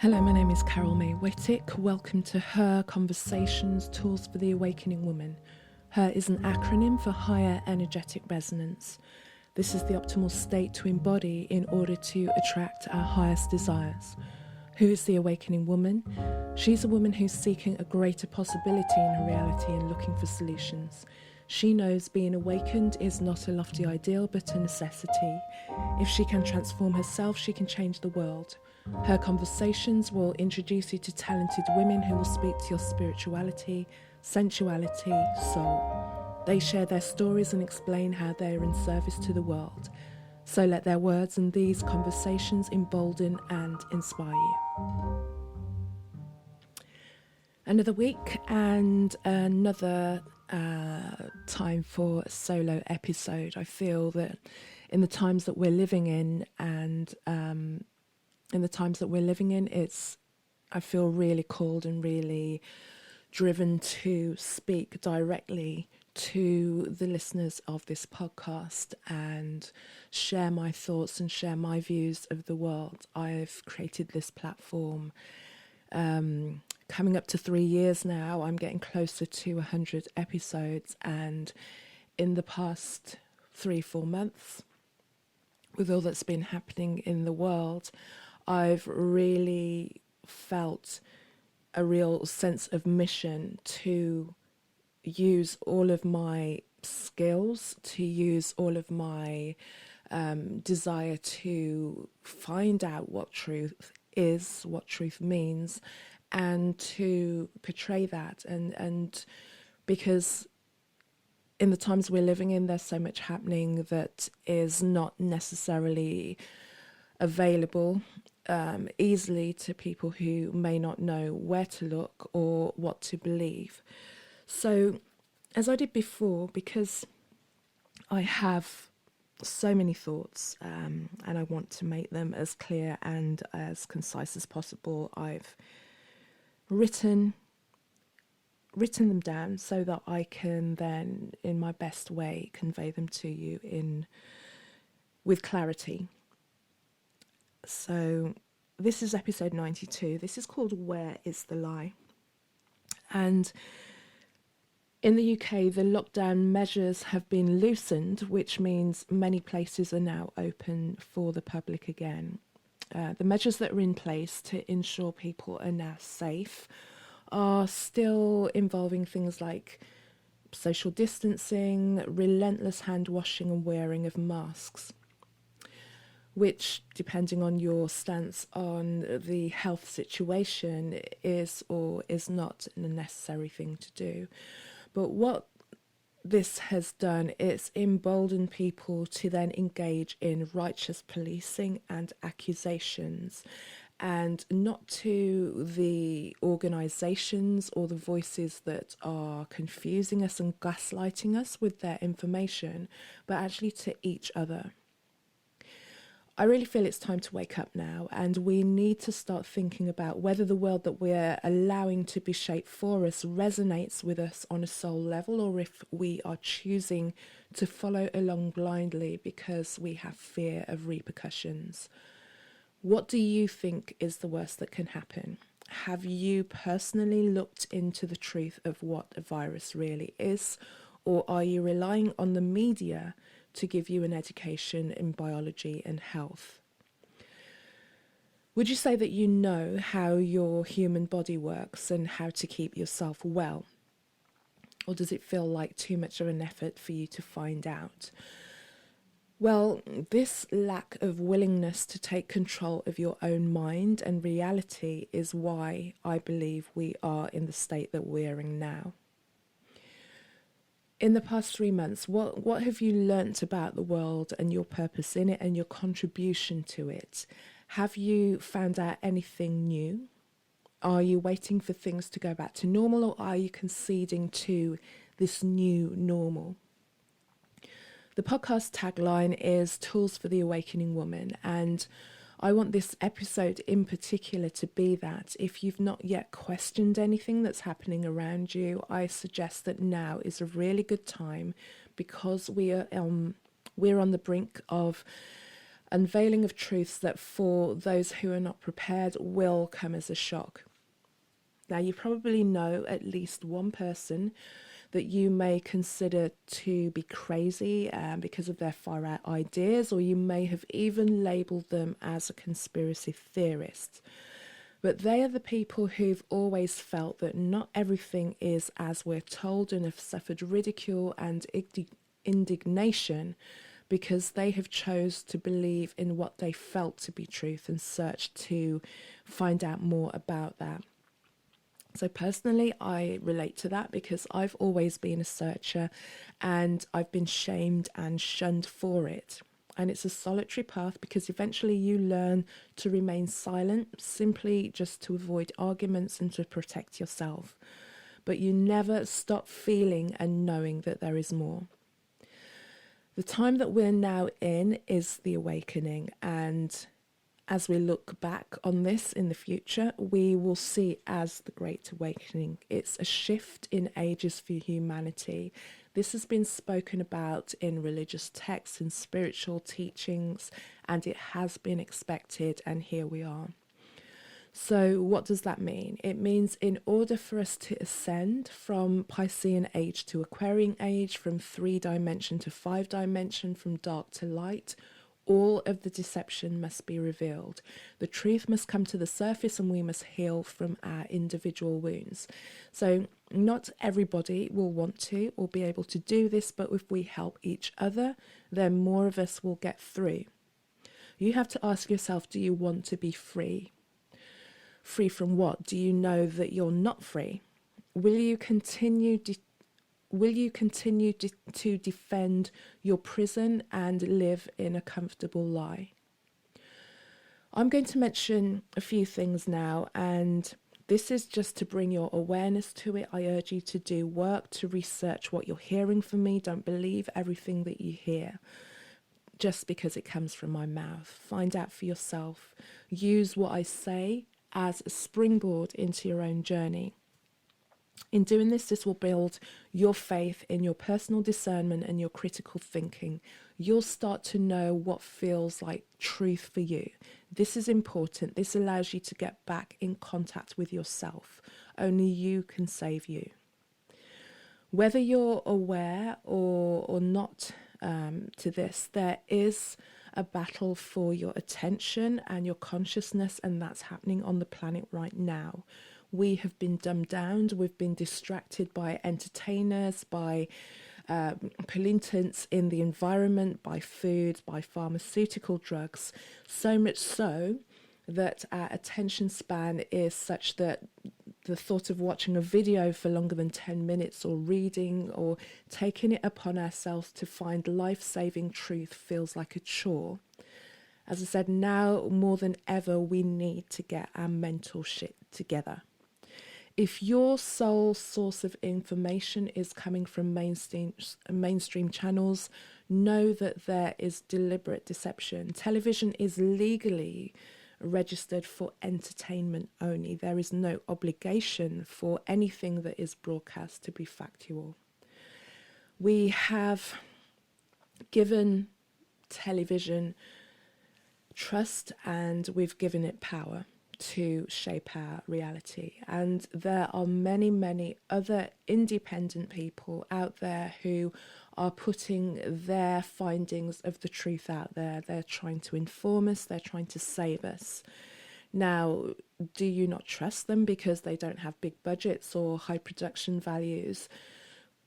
Hello, my name is Mae Whittick. Welcome to Her Conversations, Tools for the Awakening Woman. Her is an acronym for Higher Energetic Resonance. This is the optimal state to embody in order to attract our highest desires. Who is the awakening woman? She's a woman who's seeking a greater possibility in her reality and looking for solutions. She knows being awakened is not a lofty ideal, but a necessity. If she can transform herself, she can change the world. Her conversations will introduce you to talented women who will speak to your spirituality, sensuality, soul. They share their stories and explain how they are in service to the world. So let their words and these conversations embolden and inspire you. Another week and another time for a solo episode. I feel that in the times that we're living in I feel really called and really driven to speak directly to the listeners of this podcast and share my thoughts and share my views of the world. I've created this platform coming up to 3 years now. I'm getting closer to 100 episodes, and in the past 3-4 months, with all that's been happening in the world, I've really felt a real sense of mission to use all of my skills, to use all of my desire to find out what truth is, what truth means, and to portray that. And because in the times we're living in, there's so much happening that is not necessarily available easily to people who may not know where to look or what to believe. So, as I did before, because I have so many thoughts and I want to make them as clear and as concise as possible, I've written them down so that I can then, in my best way, convey them to you with clarity. So this is episode 92. This is called Where is the Lie? And in the UK, the lockdown measures have been loosened, which means many places are now open for the public again. The measures that are in place to ensure people are now safe are still involving things like social distancing, relentless hand washing and wearing of masks, which, depending on your stance on the health situation, is or is not a necessary thing to do. But what this has done is embolden people to then engage in righteous policing and accusations, and not to the organisations or the voices that are confusing us and gaslighting us with their information, but actually to each other. I really feel it's time to wake up now, and we need to start thinking about whether the world that we're allowing to be shaped for us resonates with us on a soul level, or if we are choosing to follow along blindly because we have fear of repercussions. What do you think is the worst that can happen? Have you personally looked into the truth of what a virus really is, or are you relying on the media to give you an education in biology and health? Would you say that you know how your human body works and how to keep yourself well? Or does it feel like too much of an effort for you to find out? Well, this lack of willingness to take control of your own mind and reality is why I believe we are in the state that we're in now. In the past 3 months, what have you learnt about the world and your purpose in it and your contribution to it? Have you found out anything new? Are you waiting for things to go back to normal, or are you conceding to this new normal? The podcast tagline is Tools for the Awakening Woman, and I want this episode in particular to be that. If you've not yet questioned anything that's happening around you, I suggest that now is a really good time, because we're on the brink of unveiling of truths that for those who are not prepared will come as a shock. Now, you probably know at least one person that you may consider to be crazy because of their far out ideas, or you may have even labelled them as a conspiracy theorist. But they are the people who've always felt that not everything is as we're told, and have suffered ridicule and indignation because they have chose to believe in what they felt to be truth and searched to find out more about that. So personally, I relate to that because I've always been a searcher and I've been shamed and shunned for it. And it's a solitary path because eventually you learn to remain silent, simply just to avoid arguments and to protect yourself. But you never stop feeling and knowing that there is more. The time that we're now in is the awakening, and as we look back on this in the future, we will see as the Great Awakening. It's a shift in ages for humanity. This has been spoken about in religious texts and spiritual teachings, and it has been expected, and here we are. So what does that mean? It means in order for us to ascend from Piscean age to Aquarian age, from 3-dimension to 5-dimension, from dark to light, all of the deception must be revealed. The truth must come to the surface, and we must heal from our individual wounds. So not everybody will want to or be able to do this, but if we help each other, then more of us will get through. You have to ask yourself, do you want to be free? Free from what? Do you know that you're not free? Will you continue to defend your prison and live in a comfortable lie? I'm going to mention a few things now, and this is just to bring your awareness to it. I urge you to do work, to research what you're hearing from me. Don't believe everything that you hear just because it comes from my mouth. Find out for yourself. Use what I say as a springboard into your own journey. In doing this, this will build your faith in your personal discernment and your critical thinking. You'll start to know what feels like truth for you. This is important. This allows you to get back in contact with yourself. Only you can save you. Whether you're aware or not to this, there is a battle for your attention and your consciousness, and that's happening on the planet right now. We have been dumbed down, we've been distracted by entertainers, by pollutants in the environment, by food, by pharmaceutical drugs, so much so that our attention span is such that the thought of watching a video for longer than 10 minutes or reading or taking it upon ourselves to find life-saving truth feels like a chore. As I said, now more than ever, we need to get our mental shit together. If your sole source of information is coming from mainstream channels, know that there is deliberate deception. Television is legally registered for entertainment only. There is no obligation for anything that is broadcast to be factual. We have given television trust and we've given it power to shape our reality, and there are many, many other independent people out there who are putting their findings of the truth out there. They're trying to inform us, they're trying to save us. Now, do you not trust them because they don't have big budgets or high production values?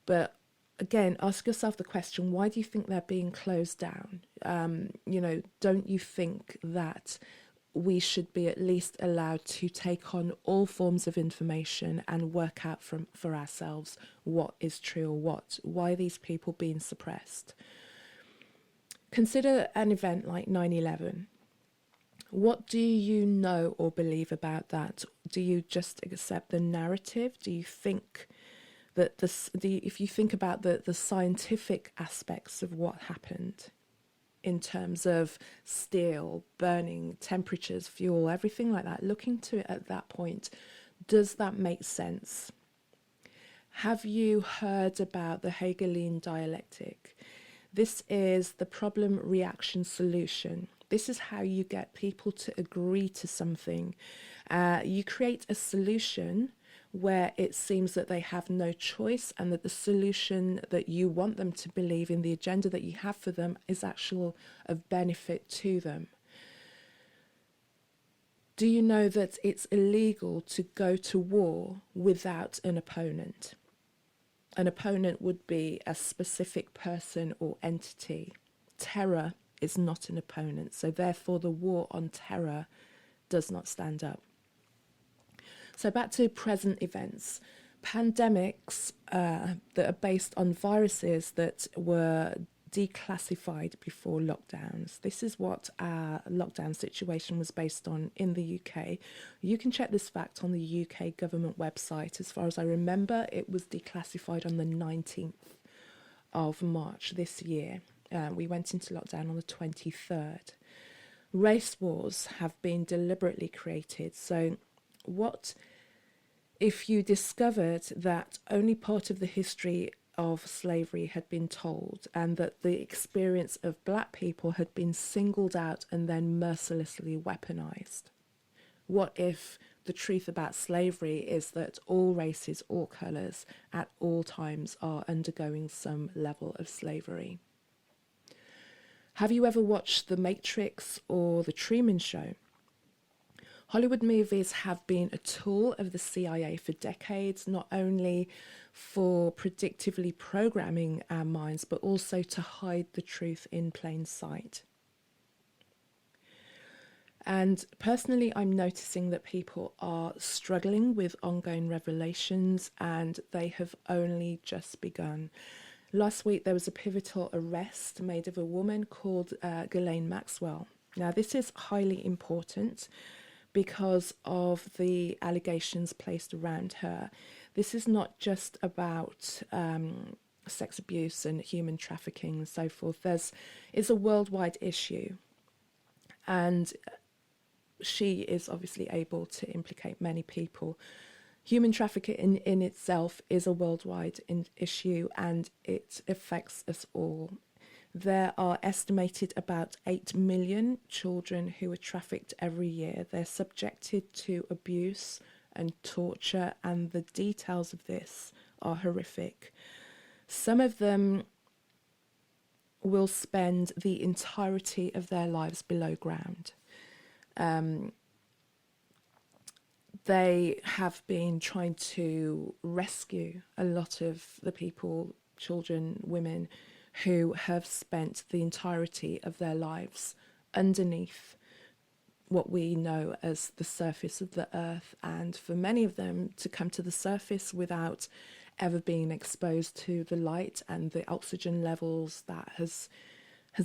But again, ask yourself the question, why do you think they're being closed down? Don't you think that we should be at least allowed to take on all forms of information and work out for ourselves what is true or why are these people being suppressed? Consider an event like 9/11. What do you know or believe about that? Do you just accept the narrative? Do you think that if you think about the scientific aspects of what happened, in terms of steel, burning, temperatures, fuel, everything like that, look into it at that point. Does that make sense? Have you heard about the Hegelian dialectic? This is the problem, reaction, solution. This is how you get people to agree to something. You create a solution where it seems that they have no choice, and that the solution that you want them to believe in, the agenda that you have for them, is actual of benefit to them. Do you know that it's illegal to go to war without an opponent? An opponent would be a specific person or entity. Terror is not an opponent, so therefore the war on terror does not stand up. So back to present events. Pandemics that are based on viruses that were declassified before lockdowns. This is what our lockdown situation was based on in the UK. You can check this fact on the UK government website. As far as I remember, it was declassified on the 19th of March this year. We went into lockdown on the 23rd. Race wars have been deliberately created. So what if you discovered that only part of the history of slavery had been told, and that the experience of black people had been singled out and then mercilessly weaponized? What if the truth about slavery is that all races, all colours, at all times are undergoing some level of slavery? Have you ever watched The Matrix or The Truman Show? Hollywood movies have been a tool of the CIA for decades, not only for predictively programming our minds, but also to hide the truth in plain sight. And personally, I'm noticing that people are struggling with ongoing revelations, and they have only just begun. Last week, there was a pivotal arrest made of a woman called Ghislaine Maxwell. Now, this is highly important because of the allegations placed around her. This is not just about sex abuse and human trafficking and so forth. It's a worldwide issue, and she is obviously able to implicate many people. Human trafficking in itself is a worldwide issue, and it affects us all. There are estimated about 8 million children who are trafficked every year. They're subjected to abuse and torture, and the details of this are horrific. Some of them will spend the entirety of their lives below ground. They have been trying to rescue a lot of the people, children, women, who have spent the entirety of their lives underneath what we know as the surface of the earth, and for many of them to come to the surface without ever being exposed to the light and the oxygen levels, that has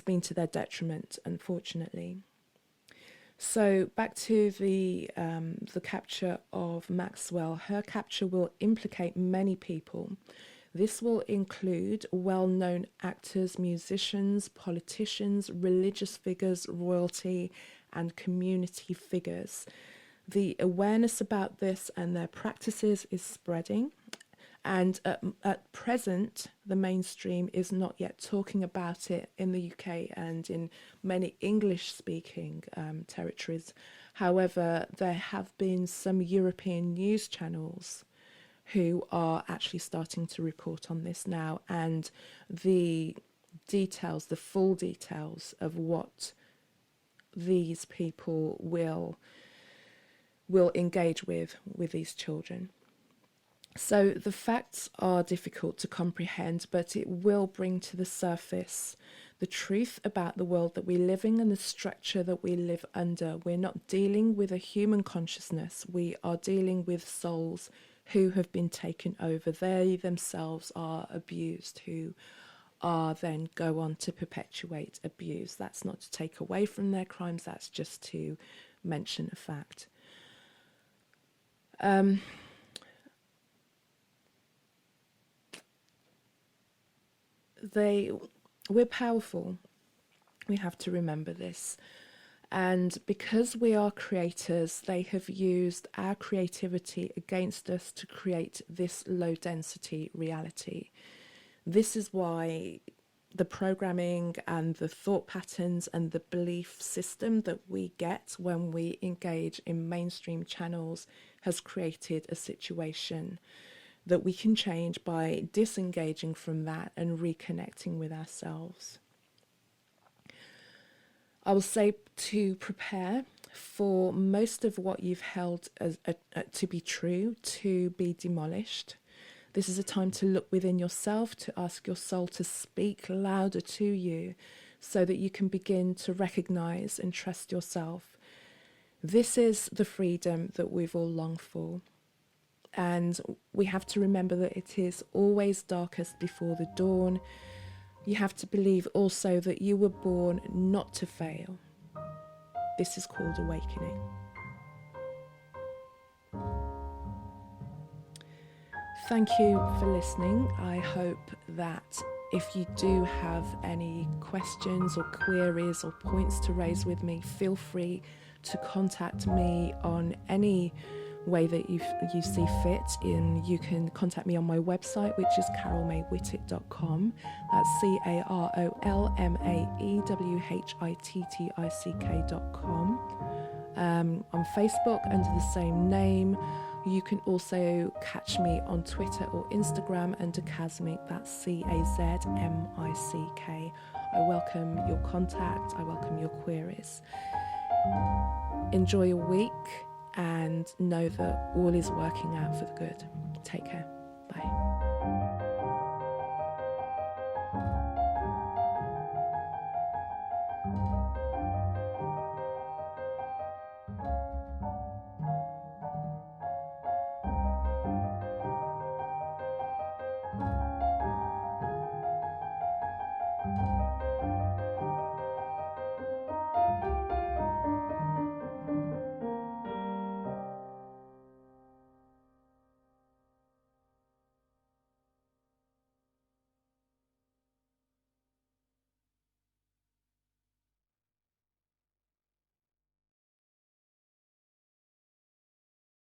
been to their detriment, unfortunately. So back to the capture of Maxwell. Her capture will implicate many people. This will include well-known actors, musicians, politicians, religious figures, royalty, and community figures. The awareness about this and their practices is spreading, and at present, the mainstream is not yet talking about it in the UK and in many English-speaking territories. However, there have been some European news channels who are actually starting to report on this now, and the details, the full details of what these people will engage with these children. So the facts are difficult to comprehend, but it will bring to the surface the truth about the world that we live in and the structure that we live under. We're not dealing with a human consciousness. We are dealing with souls who have been taken over. They themselves are abused, who are then go on to perpetuate abuse. That's not to take away from their crimes, that's just to mention a fact. We're powerful. We have to remember this. And because we are creators, they have used our creativity against us to create this low density reality. This is why the programming and the thought patterns and the belief system that we get when we engage in mainstream channels has created a situation that we can change by disengaging from that and reconnecting with ourselves. I will say to prepare for most of what you've held as to be true to be demolished. This is a time to look within yourself, to ask your soul to speak louder to you so that you can begin to recognize and trust yourself. This is the freedom that we've all longed for. And we have to remember that it is always darkest before the dawn. You have to believe also that you were born not to fail. This is called awakening. Thank you for listening. I hope that if you do have any questions or queries or points to raise with me, feel free to contact me on any way that you see fit. You can contact me on my website, which is carolmaewhittick.com. That's carolmaewhittick.com. On Facebook under the same name. You can also catch me on Twitter or Instagram under Kazmic, that's Kazmick. I welcome your contact, I welcome your queries. Enjoy your week and know that all is working out for the good. Take care. Bye.